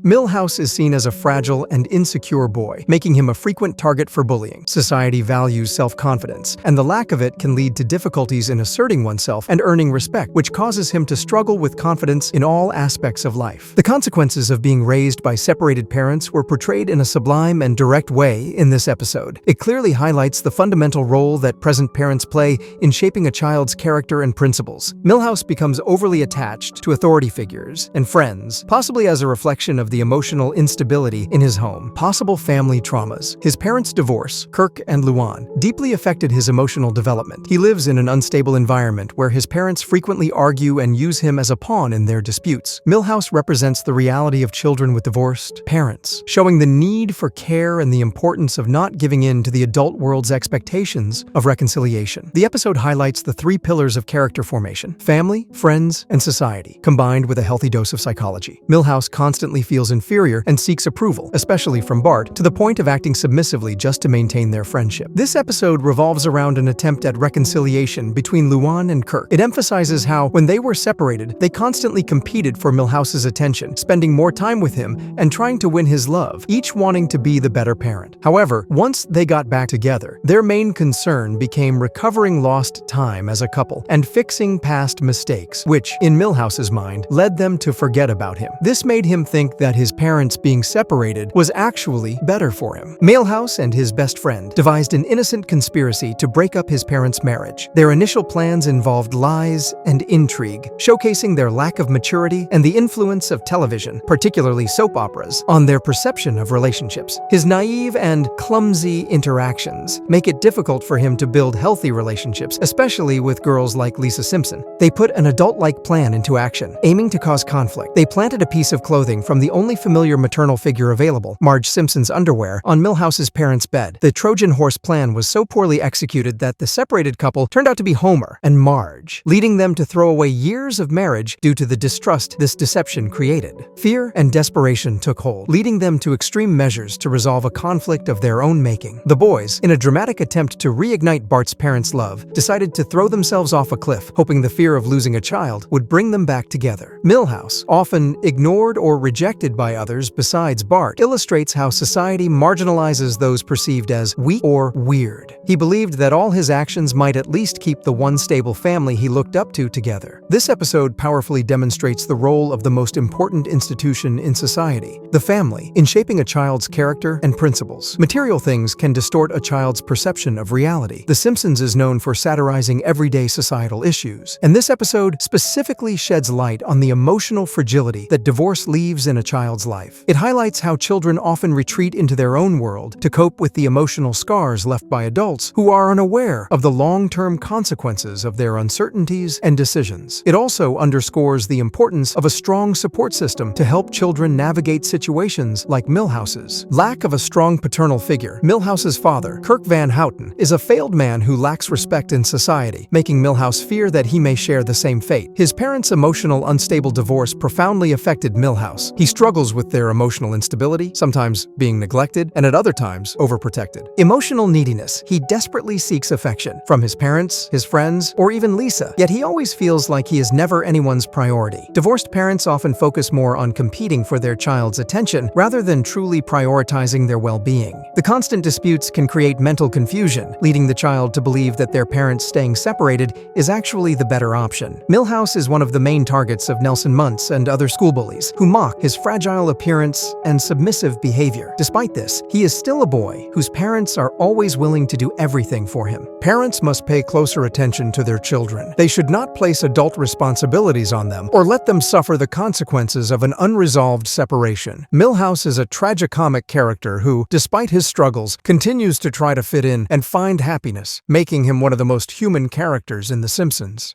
Milhouse is seen as a fragile and insecure boy, making him a frequent target for bullying. Society values self-confidence, and the lack of it can lead to difficulties in asserting oneself and earning respect, which causes him to struggle with confidence in all aspects of life. The consequences of being raised by separated parents were portrayed in a sublime and direct way in this episode. It clearly highlights the fundamental role that present parents play in shaping a child's character and principles. Milhouse becomes overly attached to authority figures and friends, possibly as a reflection of the emotional instability in his home. Possible family traumas. His parents' divorce, Kirk and Luann, deeply affected his emotional development. He lives in an unstable environment where his parents frequently argue and use him as a pawn in their disputes. Milhouse represents the reality of children with divorced parents, showing the need for care and the importance of not giving in to the adult world's expectations of reconciliation. The episode highlights the three pillars of character formation: family, friends, and society, combined with a healthy dose of psychology. Milhouse constantly feels inferior and seeks approval, especially from Bart, to the point of acting submissively just to maintain their friendship. This episode revolves around an attempt at reconciliation between Luann and Kirk. It emphasizes how, when they were separated, they constantly competed for Milhouse's attention, spending more time with him and trying to win his love, each wanting to be the better parent. However, once they got back together, their main concern became recovering lost time as a couple and fixing past mistakes, which, in Milhouse's mind, led them to forget about him. This made him think that his parents being separated was actually better for him. Milhouse and his best friend devised an innocent conspiracy to break up his parents' marriage. Their initial plans involved lies and intrigue, showcasing their lack of maturity and the influence of television, particularly soap operas, on their perception of relationships. His naive and clumsy interactions make it difficult for him to build healthy relationships, especially with girls like Lisa Simpson. They put an adult-like plan into action, aiming to cause conflict. They planted a piece of clothing from the only familiar maternal figure available, Marge Simpson's underwear, on Milhouse's parents' bed. The Trojan horse plan was so poorly executed that the separated couple turned out to be Homer and Marge, leading them to throw away years of marriage due to the distrust this deception created. Fear and desperation took hold, leading them to extreme measures to resolve a conflict of their own making. The boys, in a dramatic attempt to reignite Bart's parents' love, decided to throw themselves off a cliff, hoping the fear of losing a child would bring them back together. Milhouse, often ignored or rejected by others besides Bart, illustrates how society marginalizes those perceived as weak or weird. He believed that all his actions might at least keep the one stable family he looked up to together. This episode powerfully demonstrates the role of the most important institution in society, the family, in shaping a child's character and principles. Material things can distort a child's perception of reality. The Simpsons is known for satirizing everyday societal issues, and this episode specifically sheds light on the emotional fragility that divorce leaves in a child's life. It highlights how children often retreat into their own world to cope with the emotional scars left by adults who are unaware of the long-term consequences of their uncertainties and decisions. It also underscores the importance of a strong support system to help children navigate situations like Milhouse's. Lack of a strong paternal figure. Milhouse's father, Kirk Van Houten, is a failed man who lacks respect in society, making Milhouse fear that he may share the same fate. His parents' emotional, unstable divorce profoundly affected Milhouse. He struggles with their emotional instability, sometimes being neglected, and at other times overprotected. Emotional neediness. He desperately seeks affection from his parents, his friends, or even Lisa, yet he always feels like he is never anyone's priority. Divorced parents often focus more on competing for their child's attention rather than truly prioritizing their well-being. The constant disputes can create mental confusion, leading the child to believe that their parents staying separated is actually the better option. Milhouse is one of the main targets of Nelson Muntz and other school bullies, who mock his fragile appearance and submissive behavior. Despite this, he is still a boy whose parents are always willing to do everything for him. Parents must pay closer attention to their children. They should not place adult responsibilities on them or let them suffer the consequences of an unresolved separation. Milhouse is a tragicomic character who, despite his struggles, continues to try to fit in and find happiness, making him one of the most human characters in The Simpsons.